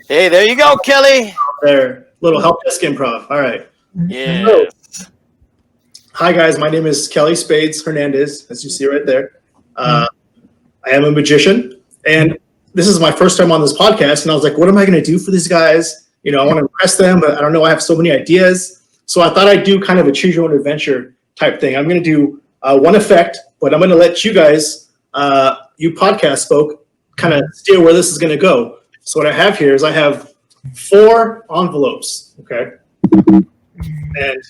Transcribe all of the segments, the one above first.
Hey, there you go, Kelly. There, little help desk improv. All right. Yeah. So, hi guys, my name is Kelly Spades Hernandez, as you see right there. I am a magician, and this is my first time on this podcast. And I was like, what am I going to do for these guys? You know, I want to impress them, but I don't know. I have so many ideas. So I thought I'd do kind of a choose your own adventure type thing. I'm going to do one effect, but I'm going to let you guys, you podcast folk, kind of steer where this is going to go. So what I have here is I have 4 envelopes, okay? And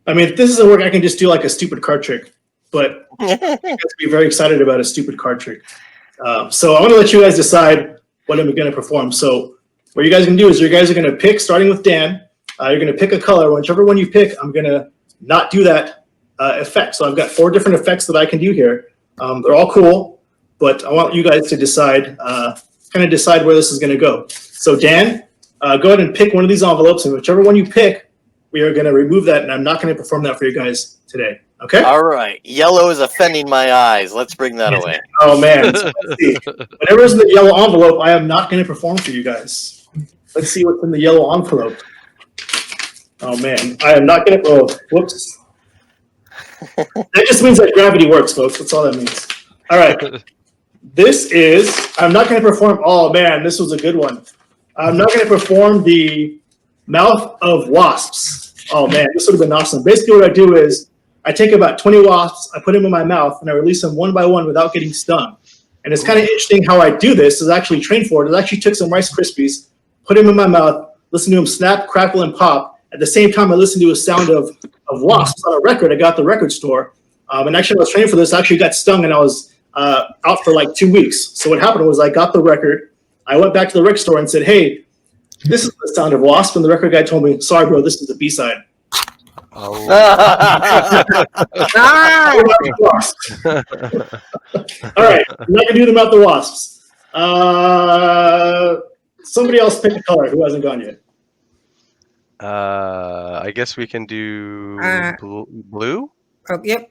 I mean, if this doesn't work, I can just do like a stupid card trick, but you guys will be very excited about a stupid card trick. So I'm going to let you guys decide what I'm going to perform. So what you guys can do is you guys are going to pick, starting with Dan, you're going to pick a color. Whichever one you pick, I'm going to not do that effect. So I've got 4 different effects that I can do here. They're all cool, but I want you guys to decide, kind of decide where this is going to go. So Dan, go ahead and pick one of these envelopes, and whichever one you pick, we are going to remove that, and I'm not going to perform that for you guys today. Okay? All right. Yellow is offending my eyes. Let's bring that away. Oh, man. So let's see. Whatever's in the yellow envelope, I am not going to perform for you guys. Let's see what's in the yellow envelope. Oh, man. I am not going to... Oh, whoops. That just means that gravity works, folks. That's all that means. All right. This is... I'm not going to perform... Oh, man. This was a good one. I'm not going to perform the mouth of wasps. Oh, man. This would have been awesome. Basically, what I do is I take about 20 wasps, I put them in my mouth, and I release them one by one without getting stung. And it's kind of interesting how I do this. Is actually trained for it. I actually took some Rice Krispies, put them in my mouth, listen to them snap, crackle, and pop. At the same time, I listened to a sound of wasps on a record. I got at the record store. And actually, I was training for this. I actually got stung, and I was out for like 2 weeks. So what happened was I got the record. I went back to the record store and said, hey, this is the sound of wasp. And the record guy told me, sorry, bro, this is the B-side. Oh. All right, I'm not going to do them out the wasps. Somebody else pick a color who hasn't gone yet. I guess we can do blue. Oh, yep.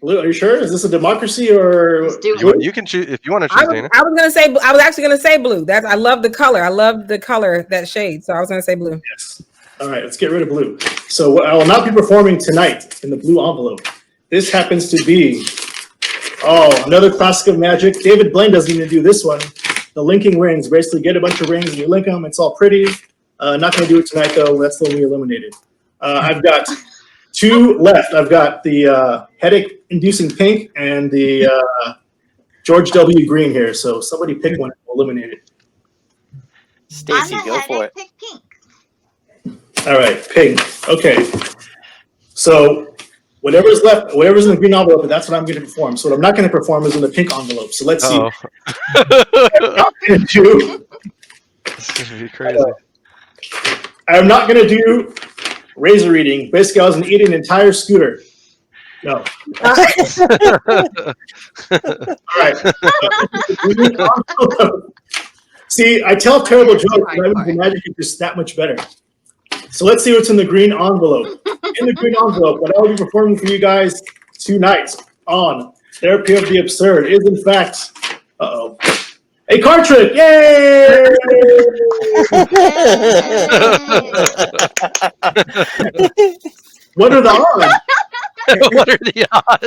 Blue, are you sure? Is this a democracy or You can choose if you want to choose, Dana. I was actually gonna say blue. I love the color. I love the color, that shade. So I was gonna say blue. Yes. All right, let's get rid of blue. So I will not be performing tonight in the blue envelope. This happens to be, another classic of magic. David Blaine doesn't even do this one. The linking rings. Basically, get a bunch of rings and you link them. It's all pretty. Not going to do it tonight, though. That's the one we eliminated. I've got 2 left. I've got the headache-inducing pink and the George W. Green here. So somebody pick one and we'll eliminate it. Stacy, go for it. Pick pink. All right, pink. Okay. So whatever's left, whatever's in the green envelope, that's what I'm going to perform. So what I'm not going to perform is in the pink envelope. So let's see. I'm not going to do. This is going to be crazy. I'm not going to do razor eating. Basically, I was going to eat an entire scooter. No. All right. See, I tell terrible jokes, but I think the magic is just that much better. So let's see what's in the green envelope. In the green envelope, what I will be performing for you guys tonight on Therapy of the Absurd is, in fact, a card trick. Yay! What are the odds? What are the I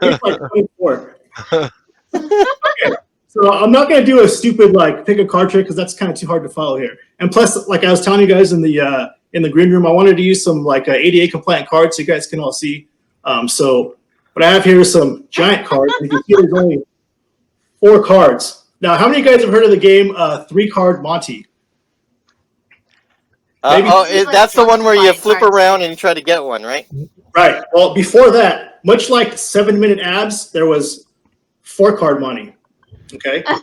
think like 24. Okay. So I'm not going to do a stupid pick a card trick because that's kind of too hard to follow here. And plus, like I was telling you guys in the green room, I wanted to use some ADA compliant cards so you guys can all see. So what I have here is some giant cards. And you can see there's only 4 cards. Now, how many of you guys have heard of the game 3-Card Monty? That's the one where you flip around and you try to get one, right? Right. Well, before that, much like 7-Minute Abs, there was 4-Card Monty. Okay, and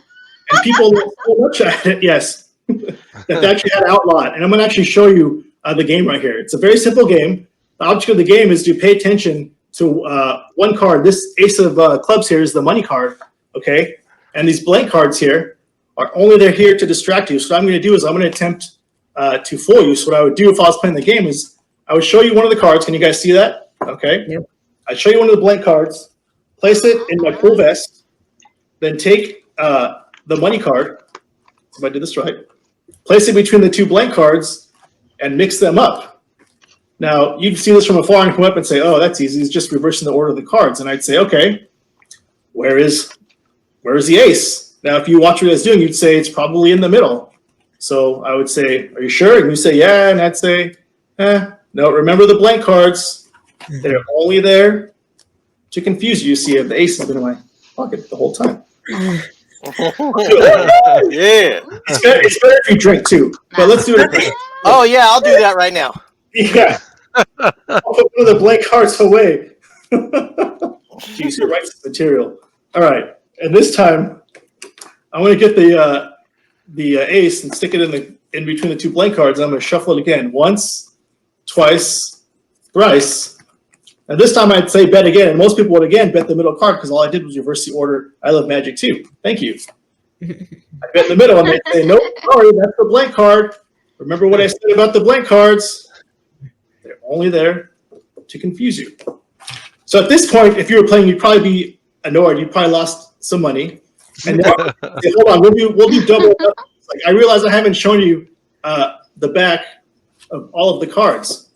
people look so much at it, yes, that they actually had to outlaw it. And I'm going to actually show you the game right here. It's a very simple game. The object of the game is to pay attention to one card. This Ace of Clubs here is the money card, okay? And these blank cards here are only they're here to distract you. So what I'm going to do is I'm going to attempt to fool you. So what I would do if I was playing the game is I would show you one of the cards. Can you guys see that? Okay. Yep. I'd show you one of the blank cards, place it in my cool vest. then take the money card, if I did this right, place it between the two blank cards, and mix them up. Now, you'd see this from afar and come up and say, oh, that's easy. It's just reversing the order of the cards. And I'd say, okay, where is the ace? Now, if you watch what I was doing, you'd say it's probably in the middle. So I would say, are you sure? And you say, yeah. And I'd say, no, remember the blank cards. They're only there to confuse you. See if the ace has been in my pocket the whole time. Yeah. It's better if you drink too. But let's do it again. Oh yeah, I'll do that right now. Yeah. I'll put one of the blank cards away. Jeez, you're right, material. All right. And this time, I'm going to get the ace and stick it in between the two blank cards. I'm going to shuffle it again. Once, twice, thrice. And this time I'd say bet again. And most people would again bet the middle card because all I did was reverse the order. I love magic too. Thank you. I bet in the middle and they'd say, nope, sorry, that's the blank card. Remember what I said about the blank cards? They're only there to confuse you. So at this point, if you were playing, you'd probably be annoyed. You probably lost some money. And now, hey, hold on, we'll do double. Like I realize I haven't shown you the back of all of the cards.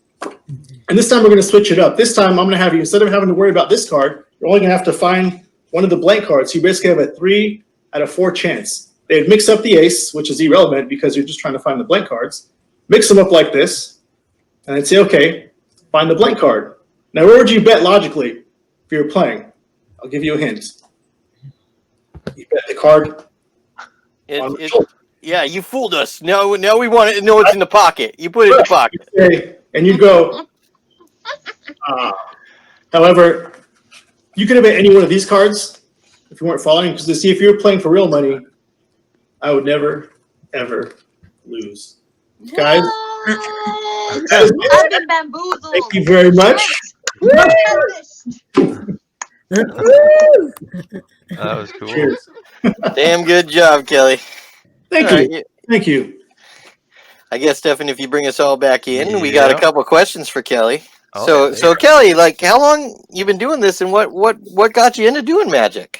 And this time we're going to switch it up. This time I'm going to have you, instead of having to worry about this card, you're only going to have to find one of the blank cards. So you basically have a 3 out of 4 chance. They'd mix up the ace, which is irrelevant because you're just trying to find the blank cards. Mix them up like this, and I'd say, okay, find the blank card. Now, where would you bet logically if you were playing? I'll give you a hint. You bet the card on the shoulder. Yeah, you fooled us. No, we want to know it's in the pocket. You put it in the pocket. Okay, and you go. However, you could have bet any one of these cards if you weren't following, because to see if you were playing for real money, I would never, ever lose. Guys, I've been bamboozled. thank you very much. That was cool. Cheers. Damn good job, Kelly. Thank All you. right, Thank you. I guess, Stefan, if you bring us all back in, we got a Yeah. couple questions for Kelly. Oh, So Kelly, like, how long you been doing this, and what got you into doing magic?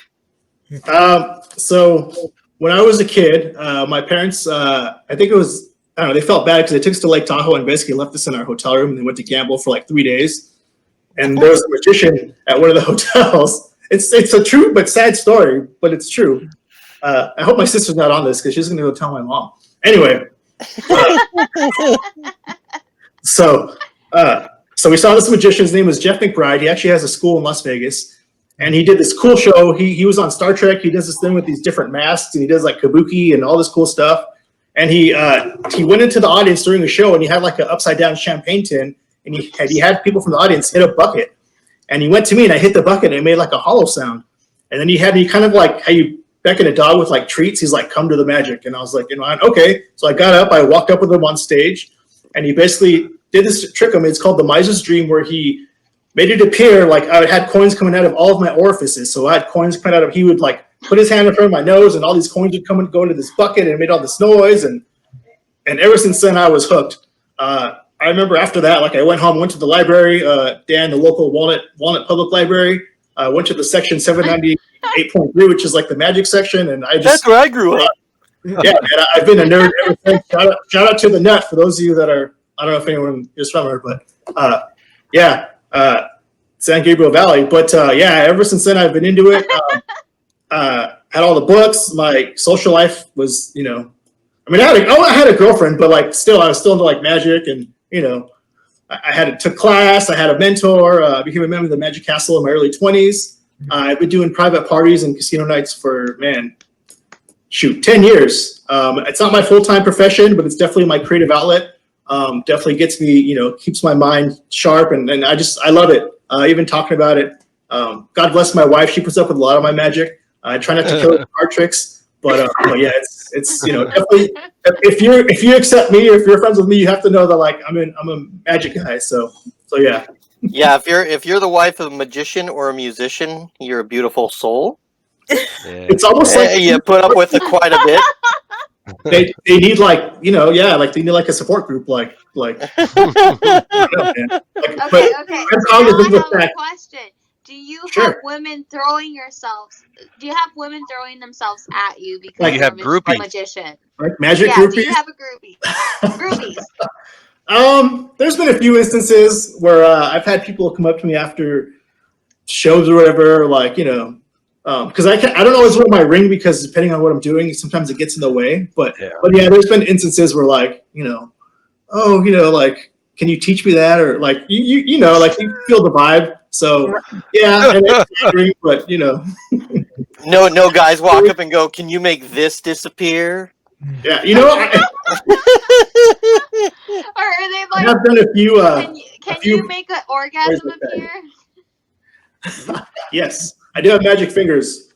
So when I was a kid, my parents, I think it was, I don't know, they felt bad because they took us to Lake Tahoe and basically left us in our hotel room, and they went to gamble for like 3 days. And there was a magician at one of the hotels. It's a true but sad story, but it's true. I hope my sister's not on this because she's going to go tell my mom. Anyway, so we saw this magician. His name was Jeff McBride. He actually has a school in Las Vegas. And he did this cool show. He was on Star Trek. He does this thing with these different masks, and he does like kabuki and all this cool stuff. And he went into the audience during the show, and he had like an upside down champagne tin, and he had people from the audience hit a bucket. And he went to me, and I hit the bucket, and it made like a hollow sound. And then he kind of like how you beckon a dog with like treats. He's like, "Come to the magic." And I was like, okay. So I got up, I walked up with him on stage, and he basically did this trick on me. It's called the Miser's Dream, where he made it appear like I had coins coming out of all of my orifices. So I had coins coming out of, he would like put his hand in front of my nose, and all these coins would come and go into this bucket, and it made all this noise. And ever since then, I was hooked. I remember after that, like I went home, went to the library, Dan, the local Walnut Public Library. I went to the section 798.3, which is like the magic section. And That's where I grew up. Yeah, man, I've been a nerd ever since. Shout out to the Nut for those of you that are, I don't know if anyone is from here, but San Gabriel Valley. But yeah, ever since then I've been into it. Had all the books. My social life was, I mean, I had a girlfriend, but like still, I was still into like magic, and I took class. I had a mentor. I became a member of the Magic Castle in my early 20s. I've been doing private parties and casino nights for 10 years. It's not my full-time profession, but it's definitely my creative outlet. Definitely gets me, keeps my mind sharp, and I love it. Even talking about it. God bless my wife. She puts up with a lot of my magic. I try not to kill her with card tricks, but yeah, it's definitely, if you accept me, or if you're friends with me, you have to know that like I'm a magic guy. So yeah. Yeah, if you're the wife of a magician or a musician, you're a beautiful soul. Yeah. It's almost like you put up with it quite a bit. They need like like they need like a support group like I don't know, man. Okay. I'm cognizant of the Now I have a fact. question. do you Sure. have women throwing yourselves? Do you have women throwing themselves at you because Like you you're have a groupies. magician? Like magic Yeah, groupies. do you have a groupie? Groupies. There's been a few instances where I've had people come up to me after shows or whatever, like, because I don't always wear my ring because depending on what I'm doing, sometimes it gets in the way. But yeah, there's been instances where like, like, can you teach me that? Or like, like you feel the vibe. So yeah, and it's my ring, but No guys walk up and go, "Can you make this disappear?" yeah, Or are they I like, have done a few. can few you make an orgasm like that. appear? Yes, I do have magic fingers.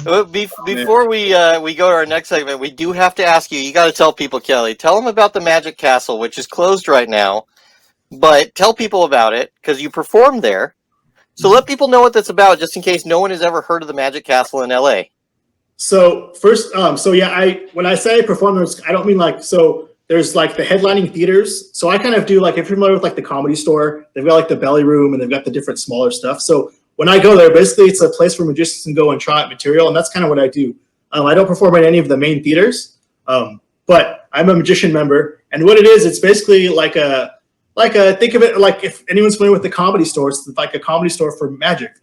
Well, before we go to our next segment, we do have to ask you. You got to tell people, Kelly. Tell them about the Magic Castle, which is closed right now. But tell people about it because you performed there. So let people know what that's about, just in case no one has ever heard of the Magic Castle in LA. So first, when I say performers, I don't mean like there's like the headlining theaters. So I kind of do like if you're familiar with like the Comedy Store, they've got like the Belly Room and they've got the different smaller stuff. So when I go there, basically it's a place where magicians can go and try out material, and that's kind of what I do. I don't perform at any of the main theaters, but I'm a magician member, and what it is, it's basically like a think of it like if anyone's familiar with the Comedy Store, it's like a comedy store for magic.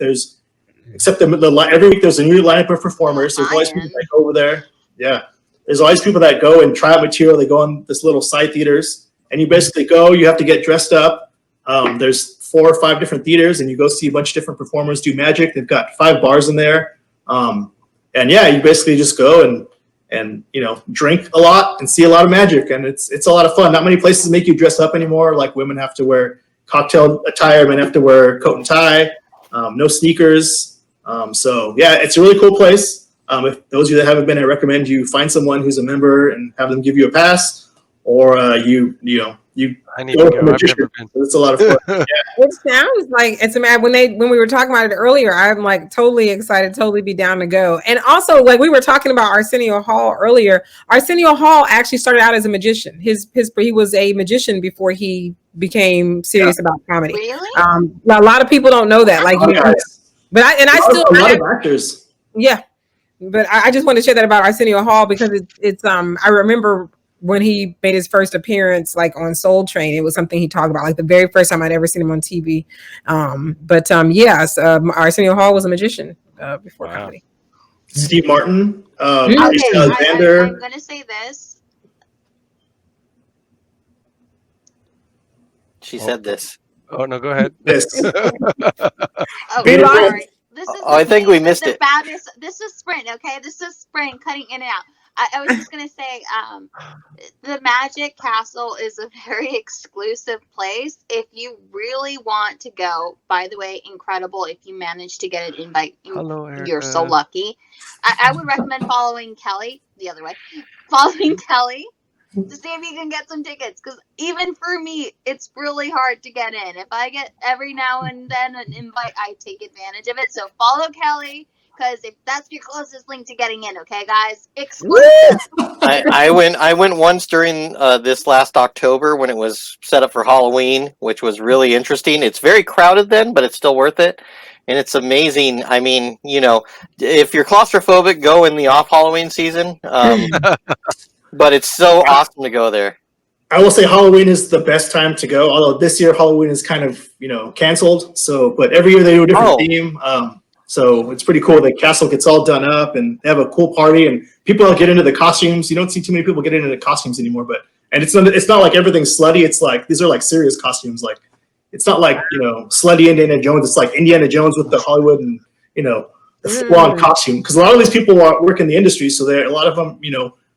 Except every week there's a new lineup of performers. There's always people that go over there. Yeah. There's always people that go and try out material. They go on this little side theaters, and you basically go, you have to get dressed up. There's 4 or 5 different theaters, and you go see a bunch of different performers do magic. They've got 5 bars in there. And yeah, you basically just go and drink a lot and see a lot of magic, and it's a lot of fun. Not many places make you dress up anymore. Like women have to wear cocktail attire, men have to wear coat and tie, no sneakers. So yeah, it's a really cool place. If those of you that haven't been, I recommend you find someone who's a member and have them give you a pass, or you I need to go. I've never been. It's a lot of fun. Yeah. It sounds like it's when we were talking about it earlier, I'm like totally excited, totally be down to go. And also, like we were talking about Arsenio Hall earlier. Arsenio Hall actually started out as a magician. He was a magician before he became serious about comedy. Really? A lot of people don't know that. Like, but a lot of actors. Yeah. But I just want to share that about Arsenio Hall because it's I remember when he made his first appearance like on Soul Train, it was something he talked about, like the very first time I'd ever seen him on TV. Yes, Arsenio Hall was a magician before comedy. Steve Martin, Okay, Alexander. I'm gonna say this. She said this. Oh no, go ahead. Yes. Oh, Beta sorry. This is I think we missed it. This is Sprint, okay? This is Sprint cutting in and out. I was just gonna say, the Magic Castle is a very exclusive place. If you really want to go, by the way, incredible. If you manage to get an invite, you're so lucky. I would recommend following Kelly the other way. Following Kelly to see if you can get some tickets, because even for me, it's really hard to get in. If I get every now and then an invite, I take advantage of it. So follow Kelly, because if that's your closest link to getting in, okay, guys, exclusive. I went once during this last October when it was set up for Halloween, which was really interesting. It's very crowded then, but it's still worth it. And it's amazing. I mean, if you're claustrophobic, go in the off Halloween season. But it's so awesome to go there. I will say Halloween is the best time to go. Although this year Halloween is kind of canceled. So, but every year they do a different theme. So it's pretty cool. The castle gets all done up and they have a cool party, and people get into the costumes. You don't see too many people get into the costumes anymore. And it's not like everything's slutty. It's like these are like serious costumes. Like it's not like slutty Indiana Jones. It's like Indiana Jones with the Hollywood and the full-on costume. Because a lot of these people work in the industry, so a lot of them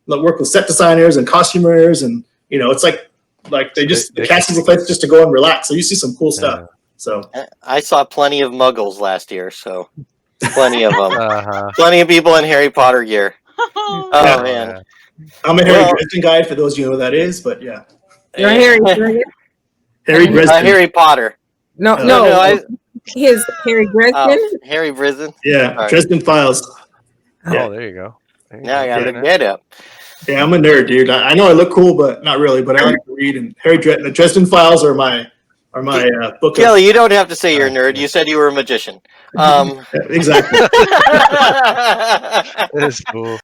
work with set designers and costumers, and it's like the castle's a place just to go and relax. So you see some cool stuff. So I saw plenty of Muggles last year, so plenty of them, plenty of people in Harry Potter gear. Oh man, I'm a Harry Dresden guy for those of you know who that is, but yeah, you're Harry Dresden? Harry Dresden. Harry Potter. No, his Harry Dresden. Harry Dresden. Yeah, right. Dresden Files. Oh, Yeah. there you go. Now I gotta look that up. Yeah, I'm a nerd, dude. I know I look cool, but not really. But I like to read, and the Dresden Files are my or my book. Kelly, you don't have to say you're a nerd. You said you were a magician. Exactly. That is cool.